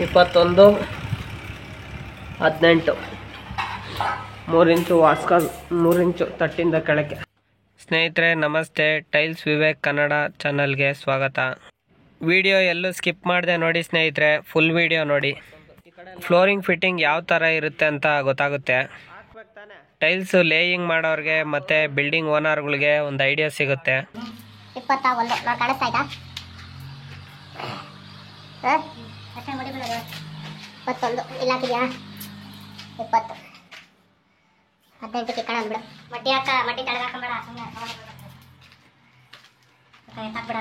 21, 18, 3 ಇಂಚು ವಾಸ್ಕಲ್, 3 ಇಂಚು ತಟ್ಟಿಂದ ಕೆಳಗೆ. ಸ್ನೇಹಿತರೆ ನಮಸ್ತೆ, ಟೈಲ್ಸ್ ವಿವೇಕ್ ಕನ್ನಡ ಚಾನಲ್ಗೆ ಸ್ವಾಗತ. ವಿಡಿಯೋ ಎಲ್ಲೂ ಸ್ಕಿಪ್ ಮಾಡದೆ ನೋಡಿ ಸ್ನೇಹಿತರೆ, ಫುಲ್ ವಿಡಿಯೋ ನೋಡಿ. ಫ್ಲೋರಿಂಗ್ ಫಿಟ್ಟಿಂಗ್ ಯಾವ ಥರ ಇರುತ್ತೆ ಅಂತ ಗೊತ್ತಾಗುತ್ತೆ. ಟೈಲ್ಸ್ ಲೇಯಿಂಗ್ ಮಾಡೋರಿಗೆ ಮತ್ತು ಬಿಲ್ಡಿಂಗ್ ಓನರ್ಗಳಿಗೆ ಒಂದು ಐಡಿಯಾ ಸಿಗುತ್ತೆ. 21 ನಾನು ಕಾಣಿಸ್ತಾ ಇದ್ದ 21 ಇಲ್ಲ ಹಾಕಿದ್ಯಾ 20 18ಕ್ಕೆ ಕಣ ಅಂದ್ಬಿಡು. ಮಟ್ಟಿ ಕೆಳಗೆ ಹಾಕೊಂಬೇಡ, ಹಾಕ್ಬಿಡ.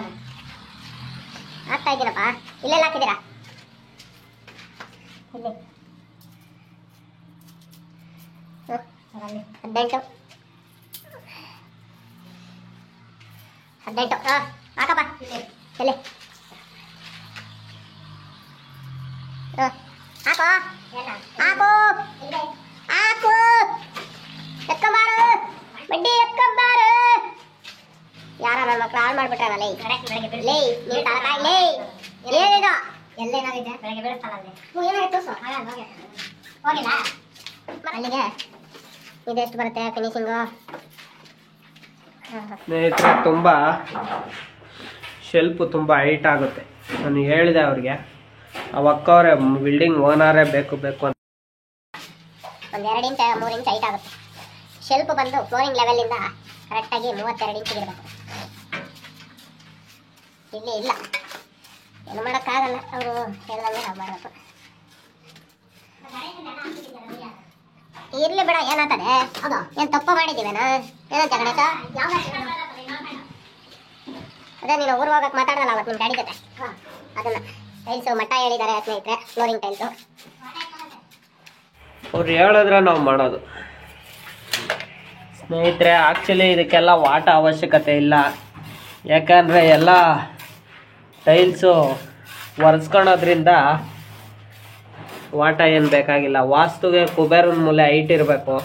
ಹಾಕ್ತಾ ಇದ್ದೀನಪ್ಪ, ಇಲ್ಲೆಲ್ಲ ಹಾಕಿದ್ದೀರಾ? ಇಲ್ಲಿ 18 ಹಾಕಪ್ಪ. ಎಲ್ಲಿ ಹಾಕೋ ಹಾಕು ಹಾಕು, ಎತ್ಕೊಂಬಾರು ಬಡ್ಡಿ ಎತ್ಕೊಂಬಾರು. ಯಾರ ನನ್ನ ಮಕ್ಳು ಹಾಳು ಮಾಡ್ಬಿಟ್ರಲ್ಲ ಲೈ ಲೈ, ನೀವು ತಲಕಾಯಿ ಲೈ. ಏನಿದು ಎಲ್ಲೇನಾಗಿದೆ? ಬೆಳಗ್ಗೆ ಬೀಳಿಸ್ತಾನಲ್ಲಿ ಏನಾಗಿತ್ತು? ಹೋಗಿಲ್ಲ ಅಲ್ಲಿಗೆ. ಇದೆಷ್ಟು ಬರುತ್ತೆ ಫಿನಿಶಿಂಗು? ಸ್ನೇಹಿತರೆ ತುಂಬ ಶೆಲ್ಫು ತುಂಬ ಹೈಟ್ ಆಗುತ್ತೆ. ನಾನು ಹೇಳಿದೆ ಅವ್ರಿಗೆ, ಅವಕ್ಕವ್ರೆ ಬಿಲ್ಡಿಂಗ್ ಓನರೇ ಬೇಕು ಅಂತ. ಒಂದು 2 ಇಂಚ್ 3 ಇಂಚ್ ಹೈಟ್ ಆಗುತ್ತೆ. ಶೆಲ್ಫ್ ಬಂದು ಫ್ಲೋರಿಂಗ್ ಲೆವೆಲಿಂದ ಕರೆಕ್ಟಾಗಿ 32 ಇಂಚ್ ಇರಬೇಕು. ಇಲ್ಲಿ ಇಲ್ಲ, ಏನು ಮಾಡೋಕ್ಕಾಗಲ್ಲ, ಅವರು ಹೇಳ್ದಂಗೆ ನಾವು ಮಾಡಬೇಕು. ಇರ್ಲಿ ಬಿಡ, ಏನಾಗ್ತದೆ? ಏನು ತಪ್ಪು ಮಾಡಿದ್ದೀವೇನಾ? ಏನಂತ ಗಣೇಶ? ಅದೇ ನೀನು ಊರಿಗೆ ಹೋಗಕ್ಕೆ ಮಾತಾಡೋಲ್ಲ ಅವತ್ತು ನಿಮ್ಮ ಗಾಡಿ ಜೊತೆ, ಅದನ್ನು ಟೈಲ್ಸು ಮಟ್ಟ ಹೇಳಿದ್ದಾರೆ ಸ್ನೇಹಿತರೆ, ಫ್ಲೋರಿಂಗ್ ಟೈಲ್ಸು. ಅವ್ರು ಹೇಳಿದ್ರೆ ನಾವು ಮಾಡೋದು. ಸ್ನೇಹಿತರೆ ಆ್ಯಕ್ಚುಲಿ ಇದಕ್ಕೆಲ್ಲ ವಾಟ ಅವಶ್ಯಕತೆ ಇಲ್ಲ, ಯಾಕಂದರೆ ಎಲ್ಲ ಟೈಲ್ಸು ಒರೆಸ್ಕೊಳೋದ್ರಿಂದ ವಾಟ ಏನು ಬೇಕಾಗಿಲ್ಲ. ವಾಸ್ತುಗೆ ಕುಬೇರನ ಮೂಲೆ ಹೈಟ್ ಇರಬೇಕು,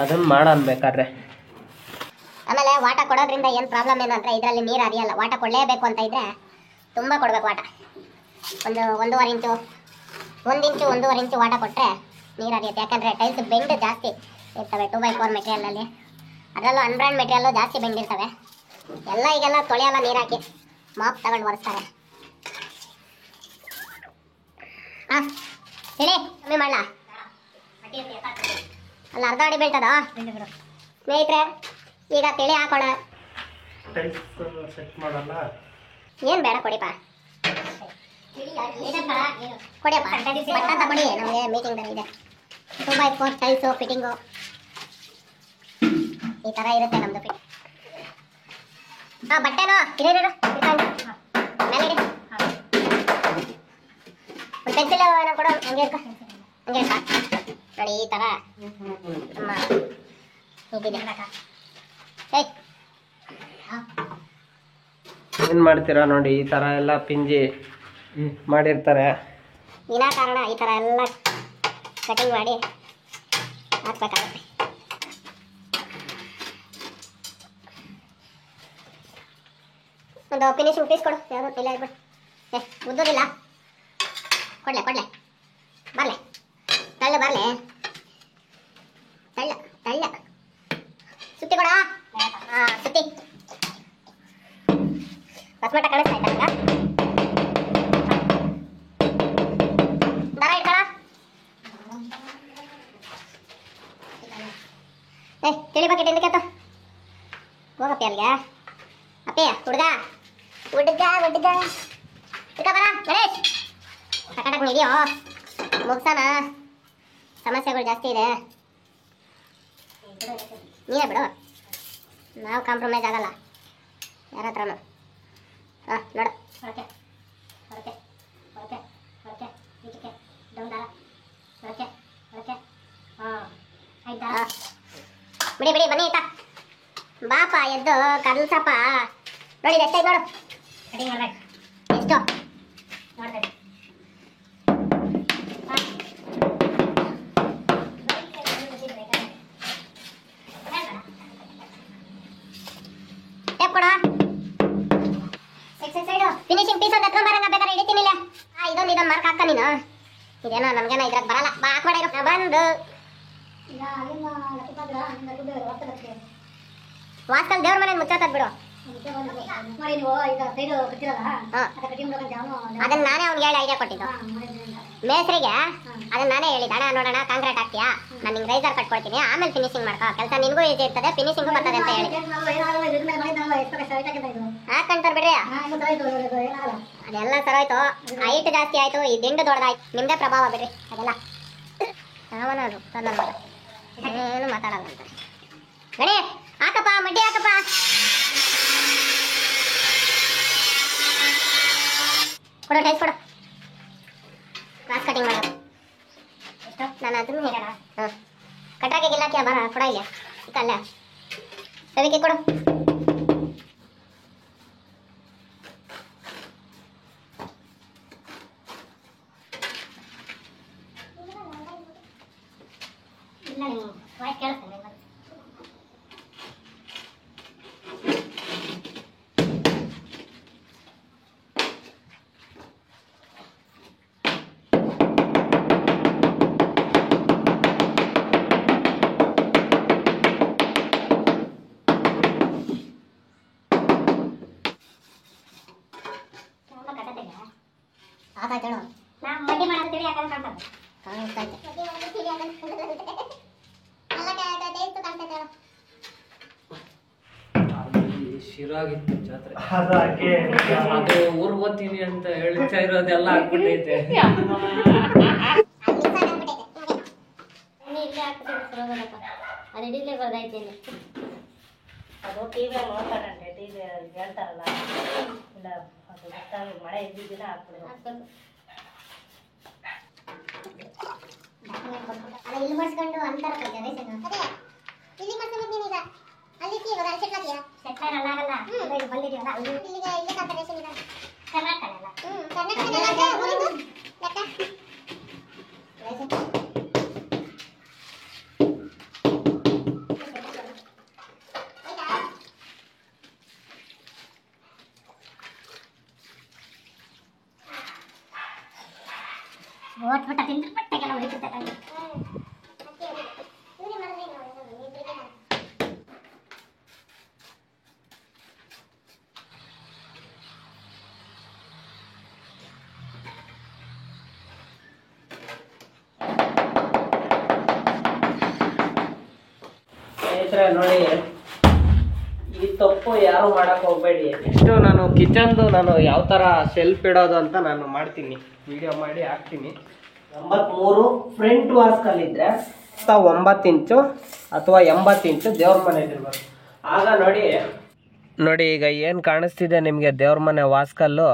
ಅದನ್ನು ಮಾಡೋಣ ಬೇಕಾದ್ರೆ. ಆಮೇಲೆ ವಾಟ ಕೊಡೋದ್ರಿಂದ ಏನು ಪ್ರಾಬ್ಲಮ್ ಏನಂದರೆ, ಇದರಲ್ಲಿ ನೀರು ಹರಿಯಲ್ಲ. ವಾಟ ಕೊಡಲೇಬೇಕು ಅಂತ ಇದ್ದರೆ ತುಂಬ ಕೊಡಬೇಕು ವಾಟ. ಒಂದು 1.5 ಇಂಚು 1.5 ಇಂಚು ವಾಟ ಕೊಟ್ಟರೆ ನೀರು ಹರಿಯುತ್ತೆ. ಯಾಕಂದರೆ ಟೈಲ್ಸ್ ಬೆಂಡ್ ಜಾಸ್ತಿ ಇರ್ತವೆ 2x4 ಮೆಟೀರಿಯಲಲ್ಲಿ. ಅದರಲ್ಲೂ ಅನ್ಬ್ರ್ಯಾಂಡ್ ಮೆಟೀರಿಯಲ್ಲು ಜಾಸ್ತಿ ಬೆಂಡ್ ಇರ್ತವೆ. ಎಲ್ಲ ಈಗೆಲ್ಲ ತೊಳೆಯಲ್ಲ, ನೀರು ಹಾಕಿ ಮಾಪ್ ತಗೊಂಡು ಒರೆಸ್ತಾರೆ. ಹಾಂ ಹೇಳಿ, ಕಮ್ಮಿ ಮಾಡಲ? ಅಲ್ಲ ಅರ್ಧ ಅಡಿ ಬೀಳ್ತದ ಸ್ನೇಹಿತರೆ. ಈಗ ತಿಳಿ ಹಾಕೋಣ. ಏನು ಬೇಡ ಕೊಡಿಪ್ಪ, ಕೊಡಿಯಪ್ಪ ಬಟ್ಟ ತಗೊಡಿ. ನಮಗೆ ಮೀಟಿಂಗ್ ಇದೆ. 2x4 ಟೈಲ್ಸು ಫಿಟ್ಟಿಂಗು ಈ ಥರ ಇರುತ್ತೆ ನಮ್ಮದು ಫಿಟ್. ಹಾಂ ಬಟ್ಟೆನೋ ಇರೇನು ಮೇಲೆ ಇಡಿ. ಒಂದು ಪೆನ್ಸಿಲ್ ಕೊಡು, ಹಂಗೆ ಇರ್ಕ ಹಂಗೆ ಇರ್ಕ. ನೋಡಿ ಈ ಥರ ನಮ್ಮ ಇದಿದೆ. ಏನು ಮಾಡ್ತೀರಾ ನೋಡಿ, ಈ ಥರ ಎಲ್ಲ ಪಿಂಜಿ ಮಾಡಿರ್ತಾರೆ. ವಿನಾಕಾರಣ ಈ ಥರ ಎಲ್ಲ ಕಟಿಂಗ್ ಮಾಡಿ ಹಾಕ್ಬೇಕಾಗುತ್ತೆ. ಒಂದು ಫಿನಿಶಿಂಗ್ ಪೀಸ್ ಕೊಡು, ಯಾವುದು ಇಲ್ಲ ಇರ್ಬಿಡು. ಉದ್ದೋದಿಲ್ಲ, ಕೊಡ್ಲೆ ಬರಲೆ ತಳ್ಳು, ಬರಲೆ ತಳ್ಳ ಸುತ್ತಿ ಕೊಡ. ಹಾಂ ಸುತ್ತಿ ಬಸ್ಮಟ ಕಾಣಿಸ್ತಾ ಇದ್ದ. ದರ ಇಟ್ಕೊಳ. ತಿಳಿ ಬಕೆಟ್ ಹಿಂದಕ್ಕೆ ಹೋಗಪ್ಪಿ ಅಲ್ಲಿಗೆ. ಅಪ್ಪಿ ಹುಡುಗ ಇಟ್ಕ ಬರ ಗಣೇಶ್. ಟಕಟಕ್ ಹಿಡಿಯೋ, ಮುಗ್ಸೋಣ. ಸಮಸ್ಯೆಗಳು ಜಾಸ್ತಿ ಇದೆ, ನೀನೇ ಬಿಡು. ನಾವು ಕಾಂಪ್ರಮೈಸ್ ಆಗಲ್ಲ ಯಾರ ಹತ್ರನೂ. ಹಾಂ ನೋಡು, ಹೊರಕೆ ಈಚಕ್ಕೆ ಡೌನ್ ಹೊರಕೆ. ಹಾಂ ಆಯ್ತಾ? ಬಿಡಿ ಬನ್ನಿ ಆಯ್ತಾ? ಬಾಪ ಎದ್ದು ಕಲ್ಸಪ್ಪ. ನೋಡಿ ಎಷ್ಟೈತೆ ನೋಡು, ಕಟಿಂಗ್ ಮಾಡ್ಬೇಕು. ಎಷ್ಟು ನೋಡ್ತೇನೆ. ಟೇಪ್ ಕೊಡ. ಫಿನಿಶಿಂಗ್ ಪೀಸ್ ಅದು ಎತ್ಕೊಂಡ್ ಬರಂಗ ಬೇಕಾದ್ರೆ ಹಿಡಿತೀನಿಲ್ಲ. ಇದೊಂದು ಮಾರ್ಕ್ ಹಾಕ ನೀನು. ಇದೇನೋ ನಮ್ಗೇನೋ ಇದ್ರಾಗ ಬರಲ್ಲ. ಬಾ ಹಾಕ್ಬೇಡ ಬಂದು ವಾಸ್ಕಲ್ ದೇವ್ರ ಮನೆ ಮುಚ್ಚಾತದ್ ಬಿಡು. ಅದನ್ನ ನಾನೇ ಅವ್ನಿಗೆ ಹೇಳಿ ಐಡಿಯಾ ಕೊಟ್ಟಿದ್ದು ಮೇಸ್ರಿಗೆ. ಅದನ್ನ ನಾನೇ ಹೇಳಿದ, ಅಣ್ಣ ನೋಡೋಣ ಕಾಂಕ್ರೀಟ್ ಹಾಕ್ತೀಯಾ, ನಾನು ನಿಂಗೆ ರೈಸರ್ ಕಟ್ಕೊಡ್ತೀನಿ, ಆಮೇಲೆ ಫಿನಿಶಿಂಗ್ ಮಾಡ್ಕೋ, ಕೆಲಸ ನಿನ್ಗೂ ಈಸಿ ಇರ್ತದೆ, ಫಿನಿಶಿಂಗು ಬರ್ತದೆ ಅಂತ ಹೇಳಿ ಹಾಕಂತಾರೆ ಬಿಡ್ರಿ. ಅದೆಲ್ಲ ಸರೋಯ್ತು, ಹೈಟ್ ಜಾಸ್ತಿ ಆಯ್ತು, ಈ ದಿಂಡು ದೊಡ್ಡದಾಯ್ತು, ನಿಮ್ದೇ ಪ್ರಭಾವ ಬಿಡ್ರಿ ಅದೆಲ್ಲ. ಅವನದು ಏನು ಮಾತಾಡಲ್ಲ ಅಂತಾರೆ. ಗಣಿ ಹಾಕಪ್ಪ, ಮಡ್ಡಿ ಹಾಕಪ್ಪ. ಕೊಡು ಟೈಸ್ ಕೊಡು, ಕ್ರಾಸ್ ಕಟಿಂಗ್ ಮಾಡೋದು ನಾನು ಅದನ್ನು ಹೇಳೋಣ. ಹಾಂ ಕಟ್ರಾಕಿಗೆ ಇಲ್ಲಾಕ್ಯಾ ಬರ ಕೊಡ ಇಲ್ಲ ಅಲ್ಲ ಸವಿಕೆ ಕೊಡು. ಇಲ್ಲ ನೀವು ವಾಯ್ಸ್ ಕೇಳಿಸ್ತೇನೆ. ಮಡ್ಡಿ ಮಾಡೋದು ಯಾಕಂದ್ರೆ ಶಿರಾಗಿತ್ತು ಜಾತ್ರೆ, ಅದು ಊರ್ ಬರ್ತೀನಿ ಅಂತ ಹೇಳ್ತಾ ಇರೋದೆಲ್ಲ ಆಗ್ಬಿಟ್ಟೈತೆ. ಅದು ಇಡಿಲೇ ಬರ್ದೈತೇನೆ. ಅದು ಟಿವಿಯಲ್ಲಿ ನೋಡ್ತಾರಂತೆ, ಟಿವಿ ಹೇಳ್ತಾರಲ್ಲ, ಇಲ್ಲ ಅದು ಗೊತ್ತಾಗಿ ಮಳೆ ಇದ್ದಿದ್ದಿನ ಹಾಕ್ಬಿಡೋದು. ಇಲ್ಲಿ ಮಾಡಿಸ್ಕೊಂಡು ಅಂತಾರ ಅದೇ ಇಲ್ಲಿ ಮಾಡ್ಕೊಂಡು ನೀನೀಗ ಅಲ್ಲಿ ಇವಾಗ ಸೆಟ್ ಹಾಕಿಯಾ ಸೆಟ್ ಆಗಲ್ಲ ಬಂದಿದೀವಲ್ಲ ಇಲ್ಲಿಗೆ ಇಲ್ಲಿ ಕಾಂಪಿಟೇಷನ್ ಇದೆ ಕರ್ನಾಟಕ ಅಲ್ಲ ಕರ್ನಾಟಕ ಓಟ್ಬಿಟ್ಟ ತಿಂದ್ರೆ ಬಟ್ಟೆಗೆಲ್ಲ ಹೊಡಿತೈತೆ. ಸ್ನೇಹಿತರೆ ನೋಡಿ, ಈ ತಪ್ಪು ಯಾರು ಮಾಡಕ್ ಹೋಗ್ಬೇಡಿ. ನೆಕ್ಸ್ಟ್ ನಾನು ಕಿಚನ್ದು ನಾನು ಯಾವ ತರ ಶೆಲ್ಫ್ ಇಡೋದು ಅಂತ ನಾನು ಮಾಡ್ತೀನಿ, ವಿಡಿಯೋ ಮಾಡಿ ಹಾಕ್ತೀನಿ. 93 ಫ್ರಂಟ್ ವಾಸ್ಕಲ್ ಇದ್ರೆ 9 ಇಂಚು ಅಥವಾ 80 ಇಂಚು ದೇವ್ರ ಮನೆ ಇರ್ಬೇಕು. ಆಗ ನೋಡಿ ಈಗ ಏನು ಕಾಣಿಸ್ತಿದೆ ನಿಮಗೆ, ದೇವ್ರ ಮನೆ ವಾಸ್ಕಲ್ಲು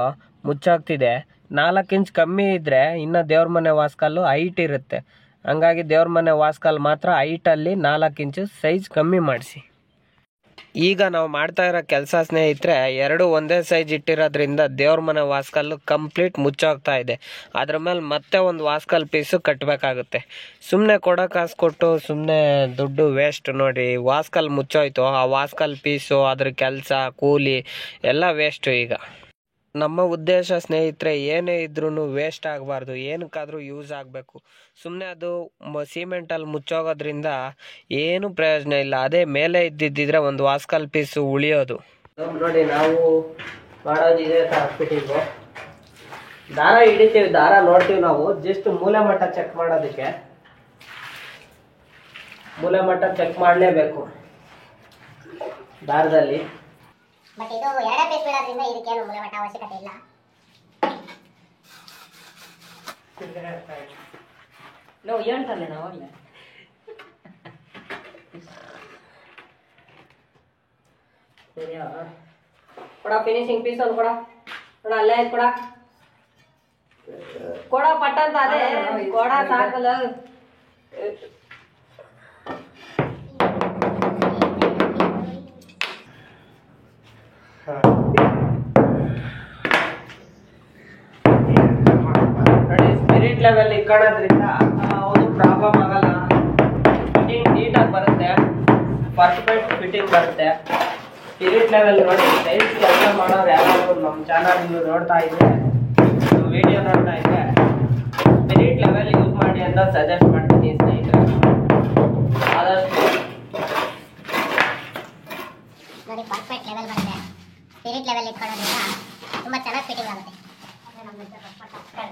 ಮುಚ್ಚಾಗ್ತಿದೆ. 4 ಇಂಚ್ ಕಮ್ಮಿ ಇದ್ರೆ ಇನ್ನು ದೇವ್ರ ಮನೆ ವಾಸ್ಕಲ್ಲು ಹೈಟ್ ಇರುತ್ತೆ. ಹಂಗಾಗಿ ದೇವ್ರ ಮನೆ ವಾಸ್ಕಲ್ ಮಾತ್ರ ಹೈಟಲ್ಲಿ 4 ಇಂಚು ಸೈಜ್ ಕಮ್ಮಿ ಮಾಡಿಸಿ. ಈಗ ನಾವು ಮಾಡ್ತಾ ಇರೋ ಕೆಲಸ ಸ್ನೇಹಿತರೆ, ಎರಡು ಒಂದೇ ಸೈಜ್ ಇಟ್ಟಿರೋದ್ರಿಂದ ದೇವ್ರ ಮನೆ ವಾಸ್ಕಲ್ಲು ಕಂಪ್ಲೀಟ್ ಮುಚ್ಚೋಗ್ತಾ ಇದೆ. ಅದ್ರ ಮೇಲೆ ಮತ್ತೆ ಒಂದು ವಾಸ್ಕಲ್ ಪೀಸು ಕಟ್ಟಬೇಕಾಗುತ್ತೆ. ಸುಮ್ಮನೆ ಕೊಡೋ ಕಾಸು ಕೊಟ್ಟು ಸುಮ್ಮನೆ ದುಡ್ಡು ವೇಸ್ಟ್. ನೋಡಿ ವಾಸ್ಕಲ್ ಮುಚ್ಚೋಯ್ತು, ಆ ವಾಸ್ಕಲ್ ಪೀಸು, ಅದ್ರ ಕೆಲಸ, ಕೂಲಿ ಎಲ್ಲ ವೇಸ್ಟು. ಈಗ ನಮ್ಮ ಉದ್ದೇಶ ಸ್ನೇಹಿತರೆ, ಏನೇ ಇದ್ರೂ ವೇಸ್ಟ್ ಆಗಬಾರ್ದು, ಏನಕ್ಕಾದರೂ ಯೂಸ್ ಆಗಬೇಕು. ಸುಮ್ಮನೆ ಅದು ಸಿಮೆಂಟಲ್ಲಿ ಮುಚ್ಚೋಗೋದ್ರಿಂದ ಏನು ಪ್ರಯೋಜನ ಇಲ್ಲ. ಅದೇ ಮೇಲೆ ಇದ್ದಿದ್ದಿದ್ರೆ ಒಂದು ವಾಸ್ಕಲ್ ಪೀಸು ಉಳಿಯೋದು. ನೋಡಿ ನಾವು ಮಾಡೋದಿದೆ ಫಿಟ್ಟಿಂಗು. ದಾರ ಹಿಡಿತೀವಿ, ದಾರ ನೋಡ್ತೀವಿ ನಾವು. ಜಸ್ಟ್ ಮೂಲೆ ಮಟ್ಟ ಚೆಕ್ ಮಾಡೋದಕ್ಕೆ, ಮೂಲೆ ಮಟ್ಟ ಚೆಕ್ ಮಾಡಲೇಬೇಕು ದಾರದಲ್ಲಿ. ಬಟ್ ಇದು ಎರಡೇ ಪೀಸ್ ಬಿಡೋದ್ರಿಂದ ಇದಕ್ಕೇನು ಮೂಲೆ ಮಟ್ಟ ಅವಶ್ಯಕತೆ ಇಲ್ಲ. ನಾವು ಹೇಳ್ತಾನೆ ನಾವಾಗಲೇ ಸರಿಯಾ? ಕೊಡ ಫಿನಿಶಿಂಗ್ ಪೀಸ್ ಒಂದು ಕೊಡ, ಅಲ್ಲೇ ಆಯ್ತು ಕೊಡ ಪಟ್ಟ ಅಂತ. ಅದೇ ಕೊಡ ಸಾಕಲ್ಲ. ನೋಡಿ ಸ್ಪಿರಿಟ್ ಲೆವೆಲ್ ಇಕ್ಕೋದ್ರಿಂದ ಒಂದು ಪ್ರಾಬ್ಲಮ್ ಆಗಲ್ಲ. ಫಿಟ್ಟಿಂಗ್ ನೀಟಾಗಿ ಬರುತ್ತೆ, ಪರ್ಫೆಕ್ಟ್ ಫಿಟ್ಟಿಂಗ್ ಬರುತ್ತೆ. ಸ್ಪಿರಿಟ್ ಲೆವೆಲ್ ನೋಡಿ, ಟೈಲ್ಸ್ ಕೆಲಸ ಮಾಡೋರು ಯಾರಾದರೂ ನಮ್ಮ ಚಾನಲ್ ನೋಡ್ತಾ ಇದ್ರೆ, ವಿಡಿಯೋ ನೋಡ್ತಾ ಇದ್ರೆ ಸಜೆಸ್ಟ್ ಮಾಡ್ತೀನಿ ಸ್ನೇಹಿತರೆ. ಆದಷ್ಟು ನೋಡಿ ಪರ್ಫೆಕ್ಟ್ ಲೆವೆಲ್ ಬರುತ್ತೆ. ಸ್ಪಿರಿಟ್ ಲೆವೆಲ್ ಇಟ್ಕೊಳ್ಳೋದ್ರಿಂದ ತುಂಬ ಚೆನ್ನಾಗಿ ಫಿಟ್ಟಿಂಗ್ ಆಗುತ್ತೆ.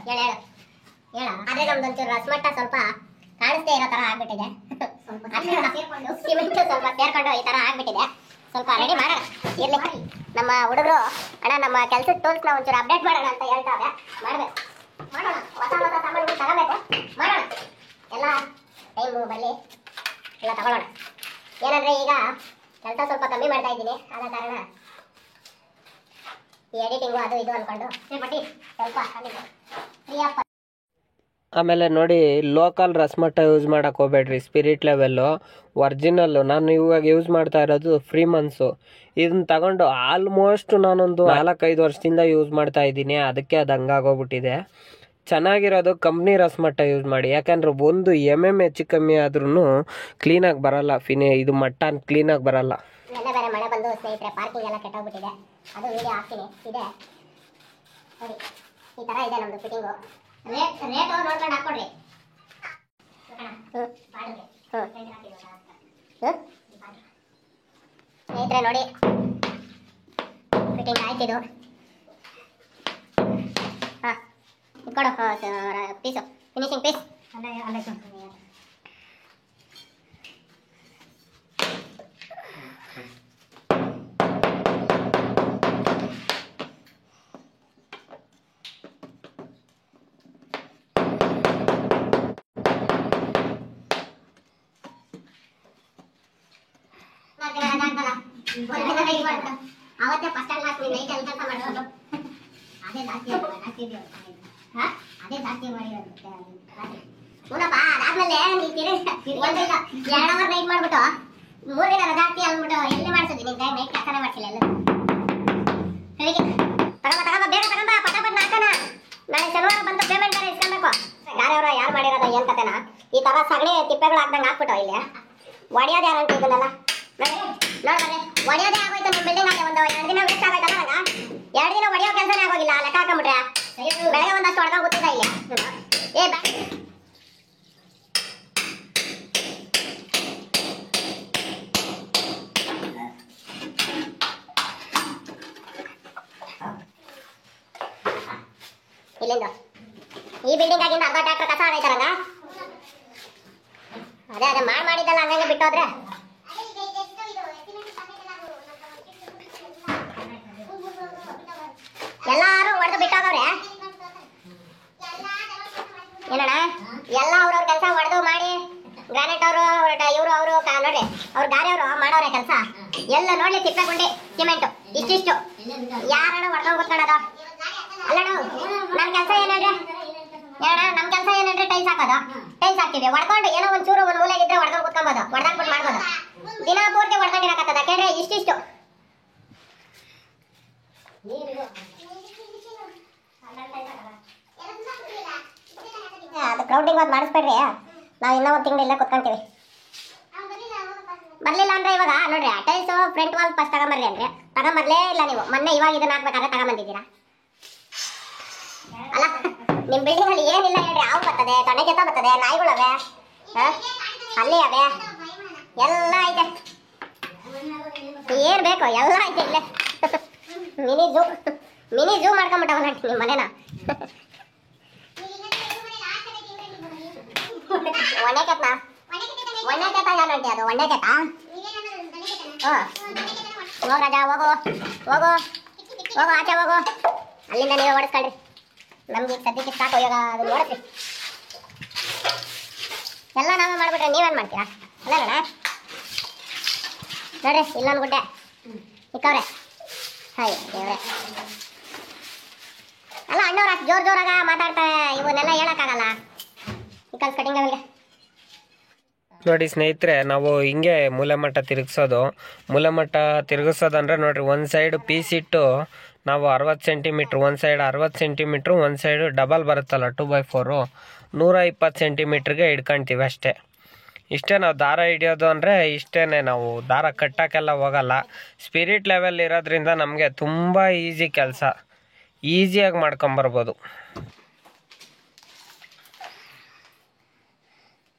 ಹೇಳ ಆದರೆ ನಮ್ದೊಂಚೂರು ರಸಮಟ್ಟ ಸ್ವಲ್ಪ ಕಾಣಿಸ್ತೇ ಇರೋ ಥರ ಆಗ್ಬಿಟ್ಟಿದೆ. ಸಿಮೆಂಟ್ ಸ್ವಲ್ಪ ಸೇರ್ಕೊಂಡು ಈ ಥರ ಆಗ್ಬಿಟ್ಟಿದೆ. ಸ್ವಲ್ಪ ರೆಡಿ ಮಾಡೋಣ ಇರ್ಲಿ. ನಮ್ಮ ಹುಡುಗರು ಅಣ್ಣ ನಮ್ಮ ಕೆಲಸದ ಟೂಲ್ಸ್ನ ಒಂಚೂರು ಅಪ್ಡೇಟ್ ಮಾಡೋಣ ಅಂತ ಹೇಳ್ತಾರೆ. ಮಾಡೋಣ ಹೊಸ ಸಾಮಾನುಗಳು ತಗೋಬೇಕು, ಮಾಡೋಣ. ಎಲ್ಲ ಟೈಮು ಬರಲಿ, ಎಲ್ಲ ತಗೊಳ್ಳೋಣ. ಏನಂದರೆ ಈಗ ಕೆಲಸ ಸ್ವಲ್ಪ ಕಮ್ಮಿ ಮಾಡ್ತಾ ಇದ್ದೀನಿ, ಆದ ಕಾರಣ ಈ ಎಡಿಟಿಂಗು ಅದು ಇದು ಅಂದ್ಕೊಂಡು ಸ್ವಲ್ಪ ಫ್ರೀ. ಆಮೇಲೆ ನೋಡಿ, ಲೋಕಲ್ ರಸಮಟ್ಟ ಯೂಸ್ ಮಾಡೋಕೆ ಹೋಗ್ಬೇಡ್ರಿ. Spirit level original. ನಾನು ಇವಾಗ ಯೂಸ್ ಮಾಡ್ತಾ ಇರೋದು ಫ್ರೀ ಮನ್ಸು. ಇದನ್ನ ತಗೊಂಡು ಆಲ್ಮೋಸ್ಟ್ ನಾನೊಂದು 4-5 ವರ್ಷದಿಂದ ಯೂಸ್ ಮಾಡ್ತಾ ಇದ್ದೀನಿ. ಅದಕ್ಕೆ ಅದು ಹಂಗಾಗೋಗ್ಬಿಟ್ಟಿದೆ. ಚೆನ್ನಾಗಿರೋದು ಕಂಪ್ನಿ ರಸಮಟ್ಟ ಯೂಸ್ ಮಾಡಿ. ಯಾಕಂದ್ರೆ ಒಂದು ಹೆಚ್ಚು ಕಮ್ಮಿ ಆದ್ರೂ ಕ್ಲೀನಾಗಿ ಬರಲ್ಲ. ಇದು ಮಟ್ಟ ಕ್ಲೀನಾಗಿ ಬರಲ್ಲ. ಎಲ್ಲ ಬೇರೆ ಮಳೆ ಬಂದು ಸ್ನೇಹಿತರೆ ಪಾರ್ಕಿಂಗ್ ಎಲ್ಲ ಕೆಟ್ಟೋಗ್ಬಿಟ್ಟಿದೆ. ಅದು ವಿಡಿಯೋ ಹಾಕ್ತೀನಿ. ಇದೆ ನೋಡಿ, ಈ ಥರ ಇದೆ ನಮ್ಮದು ಫಿಟ್ಟಿಂಗು. ರೇಟ್ ನೋಡ್ಕೊಂಡು ಹಾಕ್ಕೊಡ್ರಿ. ಸ್ನೇಹಿತರೆ ನೋಡಿ, ಫಿಟ್ಟಿಂಗ್ ಆಯ್ತಿದು. ಹಾಂ ಇಟ್ಕೊಡು ಪೀಸು, ಫಿನಿಶಿಂಗ್ ಪೀಸ್. ಅವತ್ತೇ ಫಸ್ಟ್ ಕ್ಲಾಸ್ ನೈಟ್ ಎಲ್ಲ ಕೆಲಸ ಮಾಡೋದು. ಅದೇ ಜಾಸ್ತಿ ಮಾಡಿರೋದು. ಹೂನಪ್ಪ, ಅದಾದ್ಮೇಲೆ ನೀವು 2 ಅವರ್ ನೈಟ್ ಮಾಡ್ಬಿಟ್ಟು 3 ದಿನ ರಜಾ ಹಾಕಿ ಅಂದ್ಬಿಟ್ಟು ಎಲ್ಲಿ ಮಾಡಿಸಿದ್ವಿ? ನಿನ್ ನೈಟ್ ಕೆಲಸನೇ ಮಾಡ್ಸಿಲ್ಲ ಎಲ್ಲ. ತಗೊಂಬ ಬೇಗ ತಗೊಂಬ, ಪಟಾಪಟ್ ಹಾಕೋಣ. ನಾಳೆ ಶನಿವಾರ ಬಂದು ಪೇಮೆಂಟ್ ಬೇರೆ ಇಸ್ಕೊಳ್ಬೇಕು. ಯಾರ್ಯಾರು ಯಾರು ಮಾಡಿರೋದು ಏನ್ ಕತೆನಾ? ಈ ತರ ಸಗಣಿ ತಿಪ್ಪೆಗಳು ಹಾಕ್ದಂಗೆ ಹಾಕ್ಬಿಟ್ಟು ಇಲ್ಲಿ ಒಡೆಯೋದು ಯಾರಂತ ಇದನ್ನೆಲ್ಲ ನೋಡ್ರಿ. ಒಡೆಯೋದೇ ಆಗೋಯ್ತು ನಿಮ್ಮ ಬಿಲ್ಡಿಂಗ್ ಅಲ್ಲಿ. ಒಂದು 2 ದಿನ ವೇಸ್ಟ್ ಆಗೋಯ್ತಲ್ಲ ನಂಗ. 2 ದಿನ ಒಡೆಯೋ ಕೆಲಸನೇ ಆಗೋಗಿಲ್ಲ. ಲೆಕ್ಕ ಹಾಕೊಂಡ್ಬಿಟ್ರೆ ಬೆಳಗ್ಗೆ ಒಂದಷ್ಟು ಹೊಡ್ಕೊಂಡು ಗೊತ್ತಿಲ್ಲ ಇಲ್ಲಿ. ಇಲ್ಲಿಂದ ಈ ಬಿಲ್ಡಿಂಗ್ ಆಗಿಂದ ಅರ್ಧ ಟ್ರ್ಯಾಕ್ಟರ್ ಕಸ ಆಗೈತಾರಂಗ. ಅದೇ ಮಾಡಿದ್ದಲ್ಲ ಹಂಗಂಗೆ ಬಿಟ್ಟೋದ್ರೆ. ಎಲ್ಲಾರು ಹೊಡೆದು ಬಿಟ್ಟೋಗವ್ರೆ. ಏನಣ್ಣ, ಎಲ್ಲ ಅವ್ರವ್ರ ಕೆಲಸ ಹೊಡೆದು ಮಾಡಿ ಗ್ರಾನೈಟ್ ಅವರು ಇವರು ಅವರು ನೋಡ್ರಿ ಅವ್ರ ಗಾರಿಯವರು ಮಾಡೋರೆ ಕೆಲಸ ಎಲ್ಲ. ನೋಡ್ಲಿ ತಿಪ್ಪೆ ಗುಂಡಿ ಸಿಮೆಂಟು ಇಷ್ಟಿಷ್ಟು ಯಾರಣ್ಣ ಹೊಡ್ಕೊಂಡು ಕೂತ್ಕೊಳ್ಳೋದು? ಅಲ್ಲಣ್ಣ ನನ್ನ ಕೆಲಸ ಏನೇಳ್ರಿ ನಮ್ಮ ಕೆಲಸ ಏನೇಳ್ರಿ ಟೈಲ್ಸ್ ಹಾಕೋದು. ಟೈಲ್ಸ್ ಹಾಕ್ತೀವಿ, ಹೊಡ್ಕೊಂಡು ಏನೋ ಒಂಚೂರು ಒಂದು ಮೂಲೆಗಿದ್ರೆ ಹೊಡ್ಕೊಂಡು ಕೂತ್ಕೊಬೋದು, ಹೊಡ್ಕೊಂಡ್ಬಿಟ್ಟು ಮಾಡ್ಬೋದು. ದಿನ ಪೂರ್ತಿ ಹೊಡ್ಕೊಂಡಿರಕತ್ತದ. ಯಾಕೆಂದ್ರೆ ಇಷ್ಟಿಷ್ಟು ಅದು ಕ್ರೌಡಿಂಗ್ ಅದು ಮಾಡಿಸ್ಬೇಡ್ರಿ. ನಾವು ಇನ್ನೂ 1 ತಿಂಗಳು ಇಲ್ಲೇ ಕುತ್ಕೊಂತೀವಿ. ಬರ್ಲಿಲ್ಲ ಅಂದ್ರೆ ಇವಾಗ ನೋಡ್ರಿ ಟೈಲ್ಸ್ ಫ್ರಂಟ್ ವಾಲ್ ಫಸ್ಟ್ ತಗೊಂಬರ್ರಿ ಅಂದ್ರೆ ತಗೊಂಬರ್ಲೇ ಇಲ್ಲ ನೀವು. ಮೊನ್ನೆ ಇವಾಗ ಇದನ್ನ ಹಾಕ್ಬೇಕಾದ್ರೆ ತಗೊಂಬಂದಿದ್ದೀರಾ. ಅಲ್ಲ ನಿಮ್ಮ ಬಿಲ್ಡಿಂಗ್ ಅಲ್ಲಿ ಏನಿಲ್ಲ ಹೇಳ್ರಿ. ಹಾವು ಬರ್ತದೆ, ತೊಂಡೆ ಜೊತೆ ಬರ್ತದೆ, ನಾಯಿಗಳವೆ, ಅಲ್ಲಿ ಅವೆ, ಎಲ್ಲ ಐತೆ. ಏನ್ ಬೇಕು ಎಲ್ಲ ಐತೆ ಇಲ್ಲೇ. ಮಿನಿ ಝೂ ಮಾಡ್ಕೊಂಡ್ಬಿಟ್ಟವಲ್ಲ ನಿಮ್ಮ ಮನೇನ. ಒಣೆಕೆತ್ನ ಒಣೆಕೆತ ಏನಂತೆ ಅದು? ಒಣೆಕೆತ? ಹೋಗ ರಾಜ, ಹೋಗು ಹೋಗು ಹೋಗು, ಆಚೆ ಹೋಗು. ಅಲ್ಲಿಂದ ನೀವೇ ಓಡಿಸ್ಕೊಳ್ರಿ. ನಮ್ಗೆ ಈಗ ಸದ್ಯಕ್ಕೆ ಸಾಕು. ಇವಾಗ ಅದು ನೋಡಿದ್ರಿ ಎಲ್ಲ ನಾವೇ ಮಾಡ್ಬಿಟ್ರೆ ನೀವೇನು ಮಾಡ್ತೀರಾ? ಅಲ್ಲ ನೋಡ್ರಿ ಇಲ್ಲೊಂದು ಗುಡ್ಡೆ ಇಕ್ಕವ್ರೆ. ಹಾಯ್ ದೇವ್ರೆ. ಅಲ್ಲ ಅಣ್ಣವ್ರು ಅಷ್ಟು ಜೋರಾಗ ಮಾತಾಡ್ತಾರೆ. ಇವನ್ನೆಲ್ಲ ಹೇಳೋಕ್ಕಾಗಲ್ಲ ಈ ಕಲ್ಸ್ ಕಟಿಂಗ್ ಅವರಿಗೆ. ನೋಡಿ ಸ್ನೇಹಿತರೆ, ನಾವು ಹಿಂಗೆ ಮೂಲೆಮಟ್ಟ ತಿರುಗಿಸೋದಂದ್ರೆ ನೋಡ್ರಿ, ಒಂದು ಸೈಡ್ ಪೀಸ್ ಇಟ್ಟು ನಾವು 60 ಸೆಂಟಿಮೀಟ್ರ್, ಒಂದು ಸೈಡ್ 60 ಸೆಂಟಿಮೀಟ್ರು, ಒಂದು ಸೈಡು ಡಬಲ್ ಬರುತ್ತಲ್ಲ 2x4 120 ಸೆಂಟಿಮೀಟ್ರಿಗೆ ಹಿಡ್ಕೊಳ್ತೀವಿ ಅಷ್ಟೇ. ಇಷ್ಟೇ ನಾವು ದಾರ ಹಿಡಿಯೋದು ಅಂದರೆ ಇಷ್ಟೇ. ನಾವು ದಾರ ಕಟ್ಟೋಕ್ಕೆಲ್ಲ ಹೋಗಲ್ಲ. ಸ್ಪಿರಿಟ್ ಲೆವೆಲ್ ಇರೋದ್ರಿಂದ ನಮಗೆ ತುಂಬ ಈಸಿ ಕೆಲಸ, ಈಸಿಯಾಗಿ ಮಾಡ್ಕೊಂಬರ್ಬೋದು.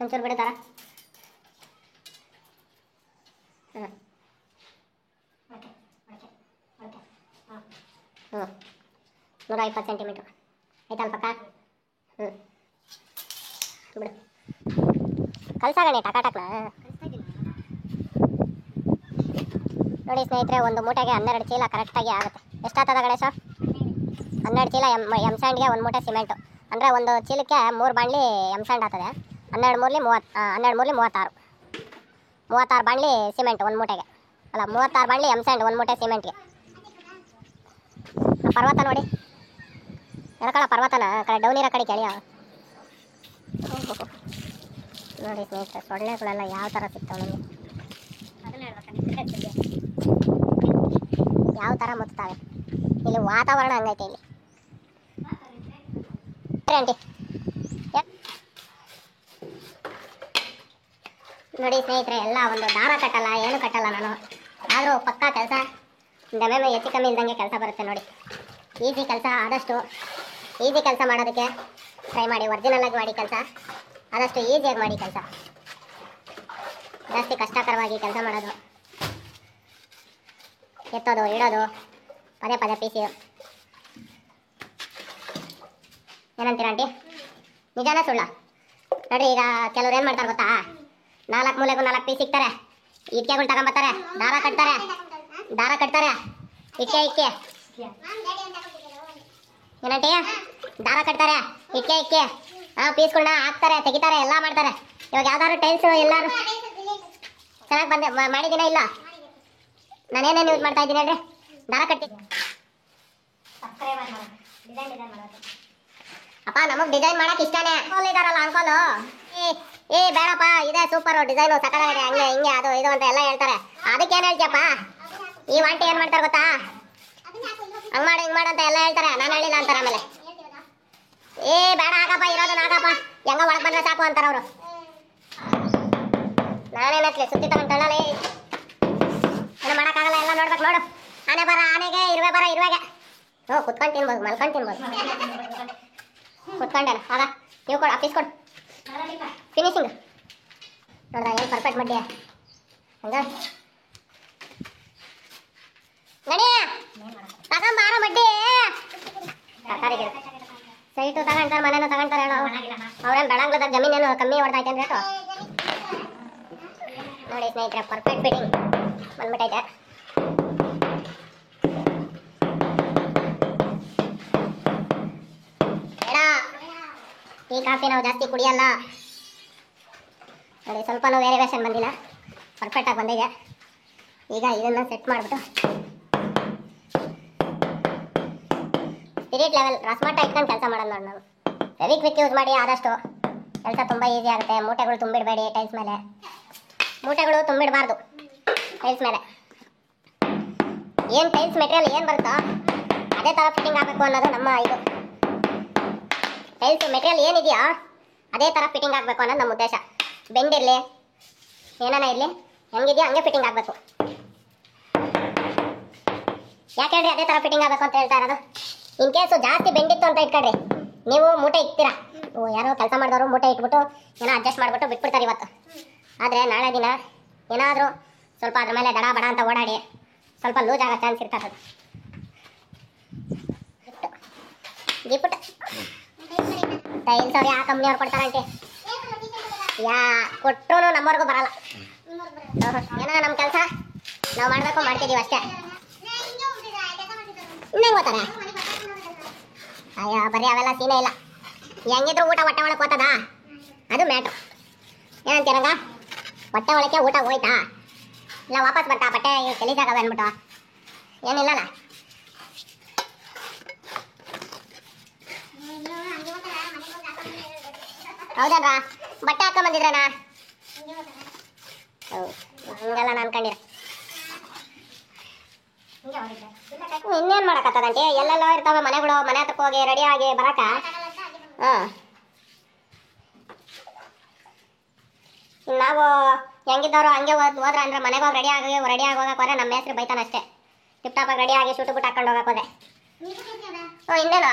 ಒಂಚೂರು ಬಿಡು ದಾರ. ಹ್ಞೂ ಹ್ಞೂ 120 ಸೆಂಟಿಮೀಟ್ರ್ ಆಯ್ತಲ್ಲ ಪಕ್ಕ. ಹ್ಞೂ ಬಿಡು ಕಲ್ಸಾಗಣೆ ಟಕಾಟಕ್ನ. ನೋಡಿ ಸ್ನೇಹಿತರೆ, ಒಂದು ಮೂಟೆಗೆ 12 ಚೀಲ ಕರೆಕ್ಟಾಗಿ ಆಗುತ್ತೆ. ಎಷ್ಟಾಗ್ತದ ಗಣೇಶ? 12 ಚೀಲ ಎಮ್ ಸ್ಯಾಂಡ್ಗೆ 1 ಮೂಟೆ ಸಿಮೆಂಟು ಅಂದರೆ ಒಂದು ಚೀಲಕ್ಕೆ 3 ಬಾಣಲಿ ಎಮ್ ಸ್ಯಾಂಡ್ ಆಗ್ತದೆ. 12 ಮೂರ್ಲಿ 36 ಬಾಣಲಿ ಸಿಮೆಂಟ್ 1 ಮೂಟೆಗೆ. ಅಲ್ಲ 36 ಬಾಣಲಿ ಎಮ್ ಸ್ಯಾಂಡ್ 1 ಮೂಟೆ ಸಿಮೆಂಟ್ಗೆ. ಪರ್ವತ ನೋಡಿ, ಎಳ್ಕಳ ಪರ್ವತನ ಕಡೆ ಡೌನಿರೋ ಕಡೆ ಕೆಳಿಯ. ನೋಡಿ ಸ್ನೇಹಿತರೆ, ಸೊಳ್ಳೆಗಳೆಲ್ಲ ಯಾವ ಥರ ಸಿಗ್ತಾವೆ ನಮಗೆ, ಯಾವ ಥರ ಮುಚ್ತಾವೆ. ಇಲ್ಲಿ ವಾತಾವರಣ ಹಂಗೈತೆ ಇಲ್ಲಿ. ಆಂಟಿ ನೋಡಿ ಸ್ನೇಹಿತರೆ, ಎಲ್ಲ ಒಂದು ದಾರ ಕಟ್ಟಲ್ಲ, ಏನು ಕಟ್ಟಲ್ಲ ನಾನು. ಆದರೂ ಪಕ್ಕಾ ಕೆಲಸ ದಮೆ ಹೆಚ್ಚು ಕಮ್ಮಿ ಇಲ್ದಂಗೆ ಕೆಲಸ ಬರುತ್ತೆ ನೋಡಿ. ಈಸಿ ಕೆಲಸ, ಆದಷ್ಟು ಈಸಿ ಕೆಲಸ ಮಾಡೋದಕ್ಕೆ ಟ್ರೈ ಮಾಡಿ. ಒರಿಜಿನಲ್ ಆಗಿ ಮಾಡಿ ಕೆಲಸ, ಆದಷ್ಟು ಈಸಿಯಾಗಿ ಮಾಡಿ ಕೆಲಸ. ಜಾಸ್ತಿ ಕಷ್ಟಕರವಾಗಿ ಕೆಲಸ ಮಾಡೋದು, ಎತ್ತೋದು ಇಡೋದು, ಪದೇ ಪದೇ ಪೀಸಿ. ಏನಂತೀರ ಆಂಟಿ? ನಿಜಾನ ಸುಳ್ಳ? ನೋಡ್ರಿ, ಈಗ ಕೆಲವ್ರು ಏನು ಮಾಡ್ತಾರೆ ಗೊತ್ತಾ, 4 ಮೂಲೆಗೂ 4 ಪೀಸ್ ಸಿಗ್ತಾರೆ, ಇಟ್ಕೆಗಳು ತಗೊಂಬರ್ತಾರೆ, ದಾರ ಕಟ್ತಾರೆ, ಇಕ್ಕೆ ಏನಂಟಿ, ದಾರ ಕಟ್ತಾರೆ, ಇಕ್ಕೆ ಪೀಸ್ಗಳನ್ನ ಹಾಕ್ತಾರೆ, ತೆಗಿತಾರೆ, ಎಲ್ಲ ಮಾಡ್ತಾರೆ. ಇವಾಗ ಯಾವ್ದಾದ್ರು ಟೈಲ್ಸ್ ಎಲ್ಲರೂ ಚೆನ್ನಾಗಿ ಮಾಡಿದ್ದೀನ ಇಲ್ಲ? ನಾನೇನೇನು ಯೂಸ್ ಮಾಡ್ತಾ ಇದ್ದೀನಿ ಹೇಳ್ರಿ? ದಾರ ಕಟ್ಟಿ ಅಪ್ಪ, ನಮಗೆ ಡಿಸೈನ್ ಮಾಡಕ್ಕೆ ಇಷ್ಟನೇ. ಅಂಕೋಲ್ ಇದಾರಲ್ಲ ಅಂಕೋಲು, ಏ ಬೇಡಪ್ಪ, ಇದೆ ಸೂಪರು ಡಿಸೈನು, ಸಕಲಾಗಿದೆ, ಹಂಗೆ ಹಿಂಗೆ ಅದು ಇದು ಅಂತ ಎಲ್ಲ ಹೇಳ್ತಾರೆ. ಅದಕ್ಕೆ ಏನು ಹೇಳ್ತೀಯಪ್ಪ? ಈ ವಾಂಟಿ ಏನು ಮಾಡ್ತಾರೆ ಗೊತ್ತಾ, ಹಂಗೆ ಮಾಡಿ ಹಿಂಗೆ ಮಾಡಂತ ಎಲ್ಲ ಹೇಳ್ತಾರೆ. ನಾನು ಹೇಳಿಲ್ಲ ಅಂತಾರೆ. ಆಮೇಲೆ ಏ ಬೇಡ ಹಾಕಪ್ಪ, ಇರೋದನ್ನ ಹಾಕಪ್ಪ, ಹೆಂಗ ಒಳಗೆ ಬಂದ್ರೆ ಸಾಕು ಅಂತಾರೆ ಅವರು. ನಾನೇನತ್ಲಿ ಸುತ್ತಿ ತಗೊಂಡು ಏನು ಮಾಡೋಕ್ಕಾಗಲ್ಲ, ಎಲ್ಲ ನೋಡ್ಬೇಕು. ನೋಡು, ಆನೆ ಬರ ಆನೆಗೆ, ಇರುವೆ ಬರ ಇರುವೆಗೆ. ಹ್ಞೂ, ಕುತ್ಕೊಂಡು ತಿನ್ಬೋದು, ಮಲ್ಕೊಂಡು ತಿನ್ಬೋದು. ಕುತ್ಕೊಂಡೇನ ಆಗ ನೀವು ಕೊಡು, ಆಫೀಸ್ ಕೊಡು, ಫಿನಿಶಿಂಗ್ ನೋಡ್ದ ಏನು ಪರ್ಫೆಕ್ಟ್ ಮಡ್ಡಿ ಹಂಗ ನಡಿ ತಗೊಂಬಾರ ಮಡ್ಡಿ. ತರಕಾರಿ ಗಿಡ ಸೈಟು ತಗೊಂತಾರೆ, ಮನೇನು ತಗೊಂತಾರೆ ಹೇಳೋ. ಅವ್ರೇನು ಬೆಳಂಗ್ಲದಾಗ ಜಮೀನೇನು ಕಮ್ಮಿ ಹೊಡೆದೈತೆ ರೇಟು. ನೋಡಿ ಸ್ನೇಹಿತರೆ, ಪರ್ಫೆಕ್ಟ್ ಫಿಟ್ಟಿಂಗ್ ಬಂದ್ಬಿಟ್ಟೈತೆ. ಟೀ ಕಾಫಿ ನಾವು ಜಾಸ್ತಿ ಕುಡಿಯಲ್ಲ ನೋಡಿ. ಸ್ವಲ್ಪನೂ ವೇರಿಯೇಷನ್ ಬಂದಿಲ್ಲ, ಪರ್ಫೆಕ್ಟಾಗಿ ಬಂದಿದೆ. ಈಗ ಇದನ್ನು ಸೆಟ್ ಮಾಡಿಬಿಟ್ಟು ಸ್ಪಿರಿಟ್ ಲೆವೆಲ್ ರಸ್ಮಟ್ಟ ಇಟ್ಕೊಂಡು ಕೆಲಸ ಮಾಡೋದು ನೋಡಿ ನಾವು. ಫೆವಿಕ್ವಿಕ್ ಯೂಸ್ ಮಾಡಿ, ಆದಷ್ಟು ಕೆಲಸ ತುಂಬ ಈಸಿ ಆಗುತ್ತೆ. ಮೂಟೆಗಳು ತುಂಬಿಡಬೇಡಿ ಟೈಲ್ಸ್ ಮೇಲೆ, ಮೂಟೆಗಳು ತುಂಬಿಡಬಾರ್ದು ಟೈಲ್ಸ್ ಮೇಲೆ. ಏನು ಟೈಲ್ಸ್ ಮೆಟೀರಿಯಲ್ ಏನು ಬರುತ್ತೋ ಅದೇ ಥರ ಫಿಟ್ಟಿಂಗ್ ಆಗಬೇಕು ಅನ್ನೋದು ನಮ್ಮ ಇದು. ಟೈಲ್ಸ್ ಮೆಟೀರಿಯಲ್ ಏನಿದೆಯಾ ಅದೇ ಥರ ಫಿಟ್ಟಿಂಗ್ ಆಗಬೇಕು ಅನ್ನೋದು ನಮ್ಮ ಉದ್ದೇಶ. ಬೆಂಡಿರಲಿ ಏನಾನ ಇರಲಿ, ಹೆಂಗಿದೆಯೋ ಹಂಗೆ ಫಿಟ್ಟಿಂಗ್ ಆಗಬೇಕು. ಯಾಕೆ ಹೇಳ್ರಿ ಅದೇ ಥರ ಫಿಟ್ಟಿಂಗ್ ಆಗಬೇಕು ಅಂತ ಹೇಳ್ತಾ ಇರೋದು? ಇನ್ ಕೇಸು ಜಾಸ್ತಿ ಬೆಂಡಿತ್ತು ಅಂತ ಇಟ್ಕೊಳ್ರಿ, ನೀವು ಮೂಟೆ ಇಕ್ತೀರಾ, ಯಾರೋ ಕೆಲಸ ಮಾಡಿದವರು ಮೂಟೆ ಇಟ್ಬಿಟ್ಟು ಏನೋ ಅಡ್ಜಸ್ಟ್ ಮಾಡಿಬಿಟ್ಟು ಬಿಟ್ಬಿಡ್ತಾರೆ ಇವತ್ತು. ಆದರೆ ನಾಳೆ ದಿನ ಏನಾದರೂ ಸ್ವಲ್ಪ ಅದ್ರ ಮೇಲೆ ದಡ ಬಡ ಅಂತ ಓಡಾಡಿ ಸ್ವಲ್ಪ ಲೂಸ್ ಆಗೋ ಚಾನ್ಸ್ ಇರ್ತದೆ. ಗಿಫ್ಟ್ ಟೈಲ್ಸ್ ಅವ್ರು ಯಾವ ಕಂಪ್ನಿಯವ್ರು ಕೊಡ್ತಾರಂತೆ, ಯಾ ಕೊಟ್ಟರು ನಮ್ಮವ್ರಿಗೂ ಬರಲ್ಲ. ಏನೋ ನಮ್ಮ ಕೆಲಸ ನಾವು ಮಾಡಬೇಕು, ಮಾಡ್ತಿದ್ದೀವಿ ಅಷ್ಟೇ. ಇನ್ನೇನು ಗೊತ್ತಾರೆ? ಅಯ್ಯೋ ಬರೀ ಅವೆಲ್ಲ ಸೀನೆ ಇಲ್ಲ. ಹೆಂಗಿದ್ರು ಊಟ ಹೊಟ್ಟೆ ಒಳಗೆ ಹೋಗ್ತದ, ಅದು ಮ್ಯಾಟ್ರು. ಏನಂತೀರಂಗ, ಹೊಟ್ಟೆ ಒಳಕ್ಕೆ ಊಟ ಹೋಯ್ತಾ ಇಲ್ಲ ವಾಪಸ್ ಬರ್ತಾ ಬಟ್ಟೆ ಗಲೀಜಾಗವೆ ಅಂದ್ಬಿಟ್ಟು? ಏನಿಲ್ಲಲ್ಲ. ಹೌದಲ್ವಾ? ಬಟ್ಟೆ ಹಾಕೊಂಬಂದಿದ್ರಣ? ಹೌದು, ಹಂಗೆಲ್ಲ ನಾನು ಅನ್ಕೊಂಡಿರ. ಇನ್ನೇನು ಮಾಡಕತ್ತದಂತೆ, ಎಲ್ಲೆಲ್ಲೋ ಇರ್ತಾವೆ ಮನೆಗಳು, ಮನೆ ಹತ್ರಕ್ಕೆ ಹೋಗಿ ರೆಡಿಯಾಗಿ ಬರಕ. ಹಾಂ, ನಾವು ಹೆಂಗಿದ್ದವರು ಹಂಗೆ ಹೋದ್ರೆ ಅಂದ್ರೆ ಮನೆಗೆ ಹೋಗಿ ರೆಡಿ ಹೋಗಕ್ಕೆ ಹೋದ್ರೆ ನಮ್ಮ ಹೆಸ್ರು ಬೈತಾನೆ ಅಷ್ಟೇ. ಟಿಪ್ ಟಾಪಾಗಿ ರೆಡಿಯಾಗಿ ಶೂಟು ಬುಟ್ಟು ಹಾಕೊಂಡು ಹೋಗಕ್ಕೆ ಹೋದೆ. ಇನ್ನೇನು?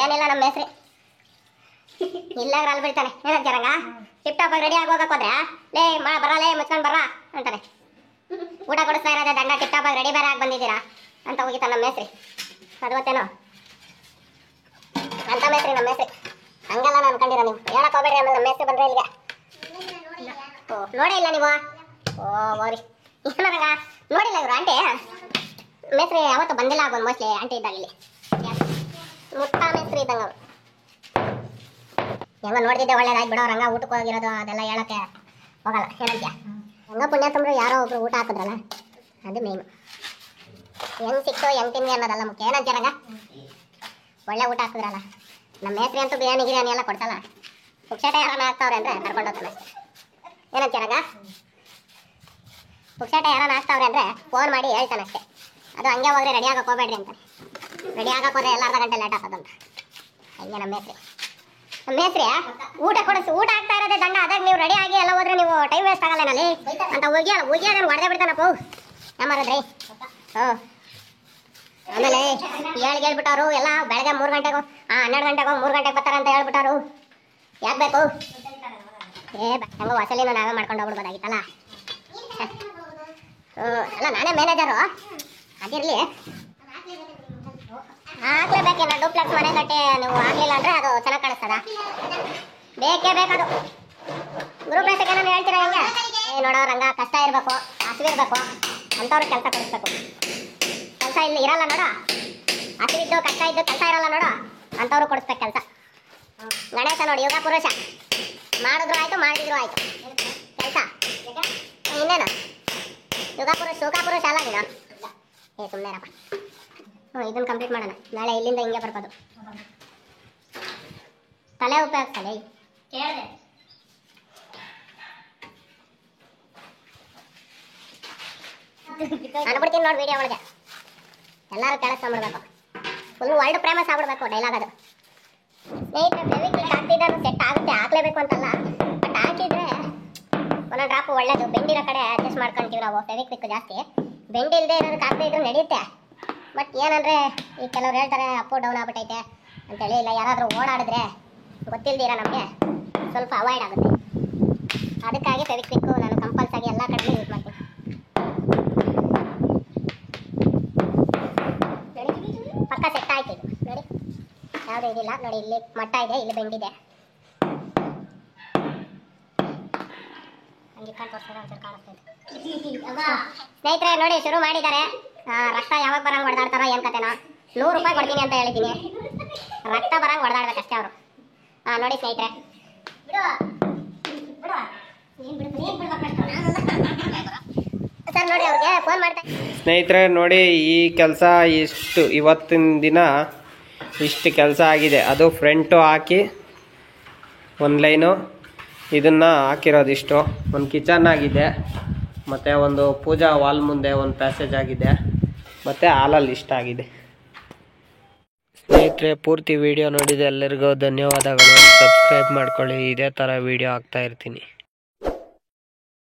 ಏನಿಲ್ಲ, ನಮ್ಮ ಹೆಸ್ರು ಇಲ್ಲ ಅಲ್ಲಿ ಬೀಳ್ತಾನೆ. ಏನಂತ ರಂಗ ಟಿಪ್ ಟಾಪ್ ರೆಡಿ ಆಗಿ ಹೋಗಕ್ ಹೋದ್ರೆ ಲೇ ಬರಲೇ ಮುಚ್ಕೊಂಡ್ ಬರ್ರ ಅಂತಾನೆ. ಊಟ ಕೊಡಿಸ್ತಾ ಇರೋದೇ ದಂಡ, ಟಿಪ್ ಟಾಪ್ ರೆಡಿ ಬೇರೆ ಆಗಿ ಬಂದಿದ್ದೀರಾ ಅಂತ ಹೋಗಿತ್ತ ನಮ್ಮ ಮೇಸ್ರಿ. ಅದು ಗೊತ್ತೇನೋ ಅಂತ ಮೇಸ್ರಿ ನಮ್ಮ ಮೇಸ್ರಿ. ಹಂಗಲ್ಲ ನಾನು ಅನ್ಕೊಂಡಿರ ನೀವು ಹೇಳಕ್ ಹೋಗ್ಬೇಡ್ರಿ. ಆಮೇಲೆ ನಮ್ಮ ಮೇಸ್ರಿ ಬಂದ್ರೆ ಇಲ್ಲಿಗೆ ಓ ನೋಡೇ ಇಲ್ಲ ನೀವು. ಓ ಓರಿ ಏನಂಗ ನೋಡಿಲ್ಲ ಇವರು ಆಂಟಿ ಮೇಸ್ರಿ ಯಾವತ್ತು ಬಂದಿಲ್ಲ ಆಗೋದು ಮೋಸ್ಟ್ಲಿ ಆಂಟಿ ಇದ್ದಾಗ ಇಲ್ಲಿ ಮುಟ್ಟ ಮೇಸ್ರಿ ಇದ್ದಂಗ ಅವ್ರು. ಹೆಂಗ ನೋಡ್ತಿದ್ದೆ ಒಳ್ಳೇದಾಗಿ ಬಿಡೋ ರಂಗ ಊಟಕ್ಕೆ ಹೋಗಿರೋದು ಅದೆಲ್ಲ ಹೇಳಕ್ಕೆ ಹೋಗಲ್ಲ. ಏನಂತ್ಯ ಹೆಂಗ ಪುಣ್ಯ ತಂದ್ರೆ ಯಾರೋ ಒಬ್ರು ಊಟ ಹಾಕಿದ್ರಲ್ಲ ಅದು ಮೇನು. ಹೆಂಗ್ ಸಿಕ್ತು ಹೆಂಗ್ ತಿಂದ್ವಿ ಅನ್ನೋದಲ್ಲ ಮುಖ್ಯ. ಏನಂತ್ಯ ರಂಗ ಒಳ್ಳೆ ಊಟ ಹಾಕಿದ್ರಲ್ಲ. ನಮ್ಮ ಮೇಸ್ರಿ ಅಂತೂ ಬಿರಿಯಾನಿ ಗಿರಿಯಾನಿ ಎಲ್ಲ ಕೊಡ್ಸಲ್ಲ. ಪುಕ್ಷಾಟ ಯಾರನ್ನ ಹಾಕ್ತಾವ್ರೆ ಅಂದ್ರೆ ಕರ್ಕೊಂಡು ಹೋಗ್ತಾನೆ ಅಷ್ಟೇ. ಏನಂತ್ಯ ರಂಗ ಪುಕ್ಷಾಟ ಯಾರನ್ನ ಹಾಕ್ತಾವ್ರೆ ಅಂದ್ರೆ ಫೋನ್ ಮಾಡಿ ಹೇಳ್ತಾನೆ ಅಷ್ಟೇ. ಅದು ಹಂಗೆ ಹೋದ್ರೆ ರೆಡಿ ಆಗಕ್ಕೆ ಹೋಗ್ಬೇಡ್ರಿ ಅಂತಾನೆ. ರೆಡಿ ಆಗಕ್ಕೆ ಹೋದ್ರೆ ಎಲ್ಲ ಅರ್ಧ ಗಂಟೆ ಲೇಟ್ ಆಗ್ತದಂತ. ಹಂಗೆ ನಮ್ಮ ಮೇಸ್ರಿ ಊಟ ಕೊಡಿಸಿ ಊಟ ಆಗ್ತಾ ಇರೋದೇ ದಂಡ. ಅದಾಗ ನೀವು ರೆಡಿ ಆಗಿ ಎಲ್ಲ ಹೋದ್ರೆ ನೀವು ಟೈಮ್ ವೇಸ್ಟ್ ಆಗಲ್ಲೇನಲ್ಲಿ ಅಂತ ಹೋಗಿ ನಾನು ಹೊಡೆದೇ ಬಿಡ್ತಾನಪ್ಪ ಯಾಮಾರದ್ರಿ. ಆಮೇಲೆ ಹೇಳ್ಬಿಟ್ಟವ್ರು ಎಲ್ಲ ಬೆಳಗ್ಗೆ 3 ಗಂಟೆಗೂ 12 ಗಂಟೆಗೂ 3 ಗಂಟೆಗೆ ಬರ್ತಾರೆ ಅಂತ ಹೇಳ್ಬಿಟ್ಟವ್ರು. ಯಾಕೆ ಬೇಕು ಹೆಂಗೋ ವಸಲಿನೂ ನಾವೇ ಮಾಡ್ಕೊಂಡು ಹೋಗ್ಬಿಡ್ಬೋದಾಗಿತ್ತಲ್ಲ. ಅಲ್ಲ ನಾನೇ ಮ್ಯಾನೇಜರು ಅದಿರಲಿ ಹಾಕ್ಲೇಬೇಕೇನ ಡೂಪ್ಲೆಕ್ಸ್ ಮನೆ ಕಟ್ಟಿ ನೀವು ಆಗ್ಲಿಲ್ಲ ಅಂದ್ರೆ ಅದು ಚೆನ್ನಾಗಿ ಕಾಣಿಸ್ತದ. ಬೇಕೇ ಬೇಕದು. ಗ್ರೂಪ್ ರೇಟ್ ಏನಾದ್ರು ಹೇಳ್ತೀರಾ ಹೆಂಗೆ ನೋಡೋ ರಂಗ ಕಷ್ಟ ಇರಬೇಕು ಹಸಿವಿರ್ಬೇಕು ಅಂಥವ್ರು ಕೆಲಸ ಕೊಡಿಸ್ಬೇಕು. ಕೆಲಸ ಇಲ್ಲಿ ಇರಲ್ಲ ನೋಡು, ಹಸಿವಿದ್ದು ಕಷ್ಟ ಇದ್ದು ಕೆಲಸ ಇರಲ್ಲ ನೋಡು ಅಂಥವ್ರು ಕೊಡಿಸ್ಬೇಕು ಕೆಲಸ. ಗಣೇಶ ನೋಡಿ ಯುಗ ಪುರುಷ ಮಾಡಿದ್ರು ಆಯ್ತು ಮಾಡಿದ್ರು ಆಯ್ತು ಕೆಲಸ. ಇನ್ನೇನು ಯುಗ ಪುರುಷ ಅಲ್ಲ ನೀನು. ಸುಮ್ಮನೆರಪ್ಪ. ಇದನ್ನು ಕಂಪ್ಲೀಟ್ ಮಾಡೋಣ. ನಾಳೆ ಇಲ್ಲಿಂದ ಹಿಂಗೆ ಬರ್ಬೋದು. ತಲೆ ಉಪಯೋಗಿಸಲಿ ಕೇಳಿದೆ. ಅನ್ಬಿಡ್ತೀನಿ ನೋಡಿ ವಿಡಿಯೋ ಒಳಗೆ ಎಲ್ಲರೂ ಕೇಳಿಸ್ಕೊಂಡ್ಬಿಡ್ಬೇಕು. ಫುಲ್ ವರ್ಲ್ಡ್ ಫೇಮಸ್ ಆಗ್ಬಿಡ್ಬೇಕು ಡೈಲಾಗ್ ಅದು. ಸ್ನೇಹಿತರೆ ಫೆವಿಕ್ವಿಕ್ ಹಾಕ್ತಿದ್ದಾನು ಸೆಟ್ ಆಗುತ್ತೆ, ಹಾಕ್ಲೇಬೇಕು ಅಂತಲ್ಲ. ಬಟ್ ಹಾಕಿದ್ರೆ ಒಂದೊಂದು ಡ್ರಾಪ್ ಒಳ್ಳೇದು. ಬೆಂಡಿರೋ ಕಡೆ ಅಡ್ಜಸ್ಟ್ ಮಾಡ್ಕೊಂತೀವಿ ನಾವು. ಫೆವಿಕ್ವಿಕ್ ಜಾಸ್ತಿ ಬೆಂಡಿ ಇಲ್ಲದೆ ಇರೋದಕ್ಕೆ ಹಾಕ್ತಾ ಇದ್ರು ನಡೆಯುತ್ತೆ. ಬಟ್ ಏನಂದರೆ ಈ ಕೆಲವ್ರು ಹೇಳ್ತಾರೆ ಅಪ್ಪು ಡೌನ್ ಆಗ್ಬಿಟ್ಟೈತೆ ಅಂತೇಳಿ. ಇಲ್ಲ ಯಾರಾದರೂ ಓಡಾಡಿದ್ರೆ ಗೊತ್ತಿಲ್ದಿರ ನಮಗೆ ಸ್ವಲ್ಪ ಅವಾಯ್ಡ್ ಆಗುತ್ತೆ. ಅದಕ್ಕಾಗಿ ಫೆವಿಕ್ವಿಕ್ಕು ನಾನು ಕಂಪಲ್ಸರಿ ಎಲ್ಲ ಕಡೆ ಯೂಸ್ ಮಾಡ್ತೀನಿ. ನೋಡಿ ಪಕ್ಕ ಸೆಟ್ ಆಯ್ತು ಇದು. ನೋಡಿ ಯಾವುದೂ ಇದಿಲ್ಲ. ನೋಡಿ ಇಲ್ಲಿ ಮಟ್ಟ ಇದೆ, ಇಲ್ಲಿ ಬೆಂಡಿದೆ. ಹಂಗೆ ಕಾಣಿಸ್ತೈತೆ ಸ್ನೇಹಿತರೆ. ನೋಡಿ ಶುರು ಮಾಡಿದ್ದಾರೆ. ರಕ್ತ ಯಾವಾಗ ಬರಂಗೆ ಹೊಡೆದಾಡ್ತಾರೋ ಏನು ಕತೆನೋ. 100 ರೂಪಾಯಿ ಕೊಡ್ತೀನಿ ಅಂತ ಹೇಳಿದ್ದೀನಿ. ರಕ್ತ ಬರಂಗೆ ಹೊಡೆದಾಡ್ಬೇಕಷ್ಟೇ ಅವರು. ನೋಡಿ ಸ್ನೇಹಿತರೆ ಸರ್ ನೋಡಿ ಅವ್ರಿಗೆ ಫೋನ್ ಮಾಡ್ತಾ. ಸ್ನೇಹಿತರೆ ನೋಡಿ ಈ ಕೆಲಸ ಇವತ್ತಿನ ದಿನ ಇಷ್ಟು ಕೆಲಸ ಆಗಿದೆ. ಅದು ಫ್ರಂಟು ಹಾಕಿ ಒಂದು ಲೈನು ಇದನ್ನು ಹಾಕಿರೋದಿಷ್ಟು. ಒಂದು ಕಿಚನ್ ಆಗಿದೆ, ಮತ್ತು ಒಂದು ಪೂಜಾ ವಾಲ್ ಮುಂದೆ ಒಂದು ಪ್ಯಾಸೇಜ್ ಆಗಿದೆ, ಮತ್ತು ಹಾಲಲ್ಲಿ ಇಷ್ಟ ಆಗಿದೆ. ಸ್ನೇಹಿತರೆ ಪೂರ್ತಿ ವಿಡಿಯೋ ನೋಡಿದ ಎಲ್ಲರಿಗೂ ಧನ್ಯವಾದಗಳು. ಸಬ್ಸ್ಕ್ರೈಬ್ ಮಾಡ್ಕೊಳ್ಳಿ. ಇದೇ ಥರ ವಿಡಿಯೋ ಹಾಕ್ತಾ ಇರ್ತೀನಿ.